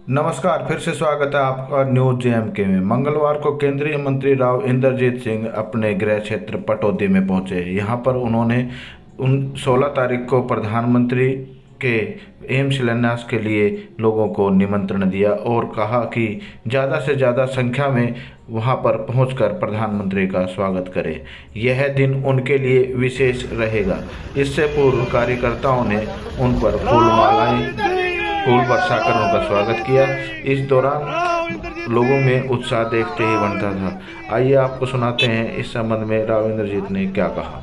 नमस्कार, फिर से स्वागत है आपका न्यूज जेएमके में। मंगलवार को केंद्रीय मंत्री राव इंद्रजीत सिंह अपने गृह क्षेत्र पटौदी में पहुंचे। यहां पर उन्होंने 16 तारीख को प्रधानमंत्री के एम्स शिलान्यास के लिए लोगों को निमंत्रण दिया और कहा कि ज़्यादा से ज़्यादा संख्या में वहां पर पहुंचकर प्रधानमंत्री का स्वागत करें। यह दिन उनके लिए विशेष रहेगा। इससे पूर्व कार्यकर्ताओं ने उन पर फूल बरसाकर उनका स्वागत किया। इस दौरान लोगों में उत्साह देखते ही बनता था। आइए आपको सुनाते हैं इस संबंध में राव इंद्रजीत ने क्या कहा।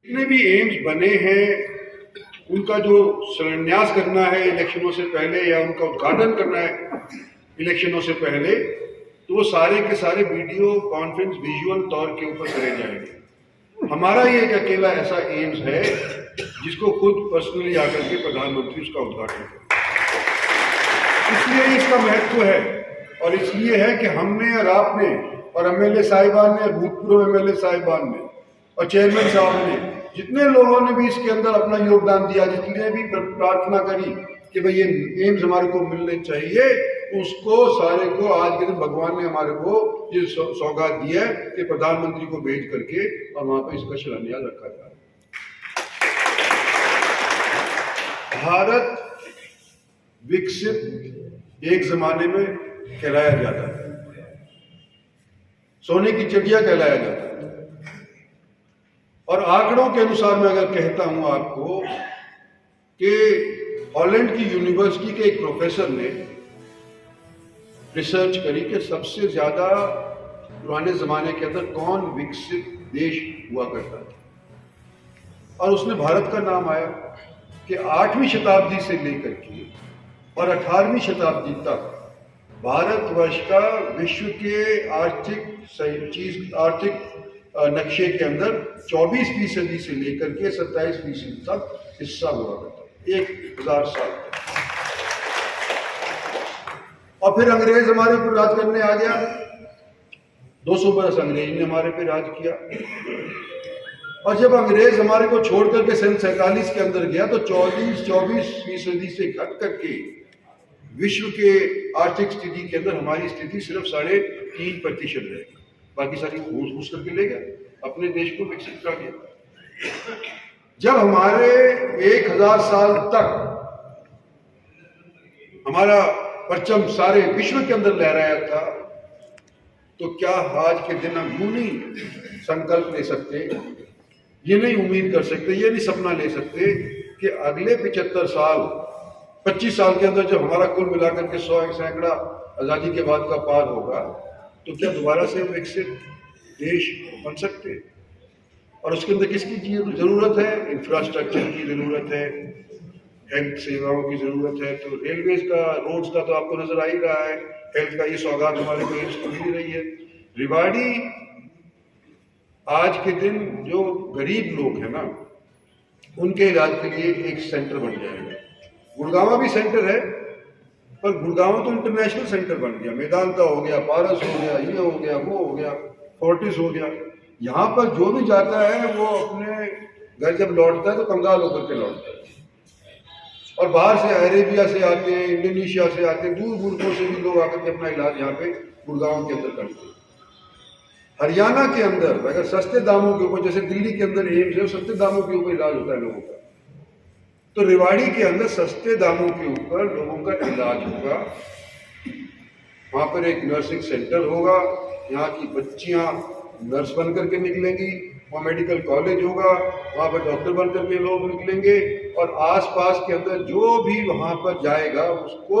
जितने भी एम्स बने हैं उनका जो शिलान्यास करना है इलेक्शनों से पहले या उनका उद्घाटन करना है इलेक्शनों से पहले, तो वो सारे के सारे वीडियो कॉन्फ्रेंस विजुअल तौर के ऊपर करे जाएंगे। हमारा ये एक अकेला ऐसा एम्स है जिसको खुद पर्सनली आकर के प्रधानमंत्री उसका उद्घाटन करें। इसलिए इसका महत्व है और इसलिए है कि हमने और आपने और एमएलए साहिबान ने, भूतपूर्व एमएलए साहिबान ने और चेयरमैन साहब ने, जितने लोगों ने भी इसके अंदर अपना योगदान दिया, जितने भी प्रार्थना करी कि भाई ये एम्स हमारे को मिलने चाहिए, उसको सारे को आज के दिन भगवान ने हमारे को ये सौगात दी है कि प्रधानमंत्री को भेज करके और वहां पर इसका शिलान्यास रखा जाए। भारत विकसित एक जमाने में कहलाया जाता है, सोने की चिड़िया कहलाया जाता है। और आंकड़ों के अनुसार मैं अगर कहता हूं आपको कि हॉलैंड की यूनिवर्सिटी के एक प्रोफेसर ने रिसर्च करी कि सबसे ज्यादा पुराने जमाने के अंदर कौन विकसित देश हुआ करता था, और उसने भारत का नाम आया कि 8वीं शताब्दी से लेकर के और 18वीं शताब्दी तक भारतवर्ष का विश्व के आर्थिक नक्शे के अंदर 24% से लेकर के 27% तक हिस्सा हुआ करता, 1000 साल तक। और फिर अंग्रेज हमारे ऊपर राज करने आ गया। 200 बरस अंग्रेज ने हमारे पे राज किया, और जब अंग्रेज हमारे को छोड़ करके सन 47 के अंदर गया तो 24% से घट करके विश्व के आर्थिक स्थिति के अंदर हमारी स्थिति सिर्फ 3.5% रहेगी। बाकी सारी घूस करके ले गया, अपने देश को विकसित कर दिया। जब हमारे 1000 साल तक हमारा परचम सारे विश्व के अंदर लहराया था, तो क्या आज के दिन हम यूं नहीं संकल्प ले सकते, ये नहीं उम्मीद कर सकते, ये नहीं सपना ले सकते कि अगले 25 साल के अंदर जब हमारा कुल मिलाकर के 100 सैकड़ा आज़ादी के बाद का पार होगा, तो क्या दोबारा से हम विकसित देश बन सकते हैं? और उसके अंदर किसकी जरूरत है? इंफ्रास्ट्रक्चर की जरूरत है, हेल्थ सेवाओं की जरूरत है। तो रेलवेज का, रोड्स का तो आपको नजर आ ही रहा है। हेल्थ का ये सौगात हमारे को एम्स को मिल रही है। रेवाड़ी आज के दिन जो गरीब लोग हैं ना, उनके इलाज के लिए एक सेंटर बन जाएगा। गुड़गांव भी सेंटर है, पर गुड़गांव तो इंटरनेशनल सेंटर बन गया। मेदांता हो गया, पारस हो गया, ये हो गया, वो हो गया, फोर्टिस हो गया। यहाँ पर जो भी जाता है वो अपने घर जब लौटता है तो कंगाल होकर के लौटता है। और बाहर से, अरेबिया से आते हैं, इंडोनेशिया से आते हैं, दूर दूर से भी लोग आकर के अपना इलाज यहाँ पे गुड़गांव के अंदर करते हैं। हरियाणा के अंदर अगर सस्ते दामों के ऊपर, जैसे दिल्ली के अंदर एम्स है, सस्ते दामों के ऊपर इलाज होता है लोगों का, तो रेवाड़ी के अंदर सस्ते दामों के ऊपर लोगों का इलाज होगा। वहां पर एक नर्सिंग सेंटर होगा, यहाँ की बच्चियां नर्स बन करके निकलेंगी। वहाँ मेडिकल कॉलेज होगा, वहाँ पर डॉक्टर बन करके लोग निकलेंगे। और आसपास के अंदर जो भी वहाँ पर जाएगा उसको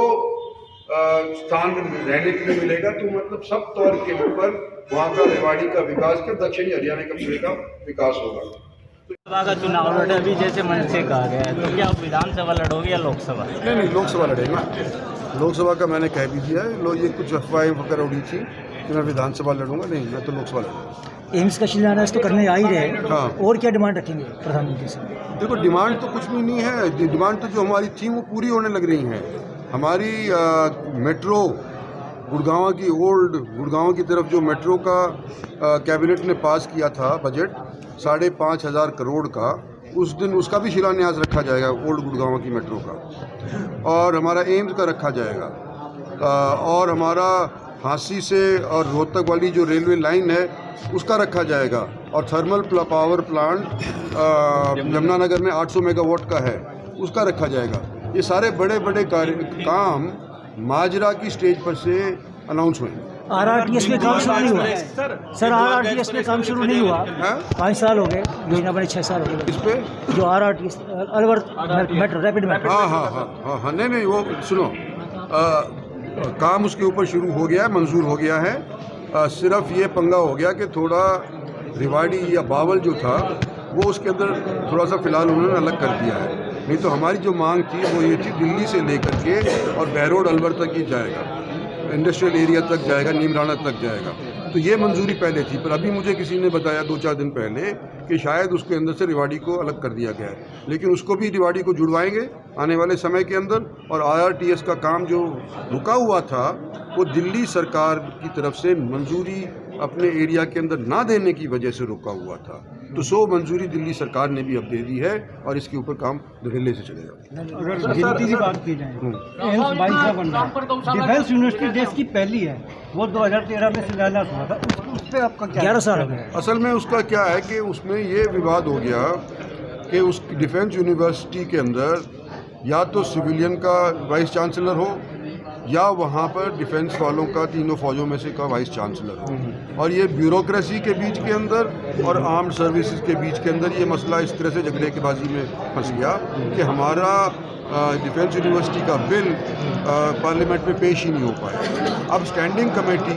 स्थान रहने के लिए मिलेगा। तो मतलब सब तौर के ऊपर वहाँ का रेवाड़ी का विकास के, दक्षिणी हरियाणा का पूरे का विकास होगा। लोकसभा का चुनाव लड़े अभी जैसे मन से कहा गया है, तो क्या आप विधानसभा लड़ोगे या लोकसभा? नहीं, लोकसभा लड़ेगा। लोकसभा का मैंने कह भी दिया है। ये कुछ अफवाहें वगैरह उड़ी थी कि मैं विधानसभा लड़ूंगा, नहीं, मैं तो लोकसभा लड़ूंगा। एम्स का शिलान्यास तो करने आ ही रहे, हाँ। और क्या डिमांड रखेंगे प्रधानमंत्री से? देखो, डिमांड तो कुछ भी नहीं है। डिमांड तो जो हमारी थी वो पूरी होने लग रही हैं। हमारी मेट्रो गुड़गांव की, ओल्ड गुड़गांव की तरफ जो मेट्रो का कैबिनेट ने पास किया था बजट 5,500 करोड़ का, उस दिन उसका भी शिलान्यास रखा जाएगा, ओल्ड गुड़गांव की मेट्रो का, और हमारा एम्स का रखा जाएगा। और हमारा हांसी से और रोहतक वाली जो रेलवे लाइन है उसका रखा जाएगा, और थर्मल पावर प्लांट यमुनानगर में 800 मेगावाट का है उसका रखा जाएगा। ये सारे बड़े बड़े काम माजरा की स्टेज पर से अनाउंस हुए। RRTS में काम शुरू नहीं हुआ सर, RRTS में काम शुरू नहीं हुआ। 5 साल हो गए, योजना बने 6 साल हो गए इस पे जो RRTS Alwar metro rapid metro. हाँ, नहीं वो सुनो, काम उसके ऊपर शुरू हो गया है, मंजूर हो गया है। सिर्फ ये पंगा हो गया कि थोड़ा रिवाड़ी या बावल जो था वो उसके अंदर थोड़ा सा फ़िलहाल उन्होंने अलग कर दिया है, नहीं तो हमारी जो मांग थी वो ये थी दिल्ली से लेकर के और बहरोड अलवर तक ही जाएगा, इंडस्ट्रियल एरिया तक जाएगा, नीमराना तक जाएगा। तो ये मंजूरी पहले थी, पर अभी मुझे किसी ने बताया 2-4 दिन पहले कि शायद उसके अंदर से रिवाड़ी को अलग कर दिया गया है, लेकिन उसको भी रिवाड़ी को जुड़वाएंगे आने वाले समय के अंदर। और RRTS का काम जो रुका हुआ था वो दिल्ली सरकार की तरफ से मंजूरी अपने एरिया के अंदर ना देने की वजह से रुका हुआ था, तो 100 मंजूरी दिल्ली सरकार ने भी अब दे दी है और इसके ऊपर काम धड़ल्ले से चलेगा। अगर गिनती की बात की जाए, एम्स 22 का बन रहा है, डिफेंस यूनिवर्सिटी देश की पहली है, वो 2013 में शिलान्यास हुआ था, उस पर आपका क्या? 11 साल हो गए। असल में उसका क्या है कि उसमें ये विवाद हो गया कि उस डिफेंस यूनिवर्सिटी के अंदर या तो सिविलियन का वाइस चांसलर हो या वहाँ पर डिफेंस वालों का, तीनों फौजों में से का वाइस चांसलर हो, और ये ब्यूरोक्रेसी के बीच के अंदर और आर्म्ड सर्विसेज के बीच के अंदर ये मसला इस तरह से झगड़े की बाजी में फंस गया कि हमारा डिफेंस यूनिवर्सिटी का बिल पार्लियामेंट में पेश ही नहीं हो पाया। अब स्टैंडिंग कमेटी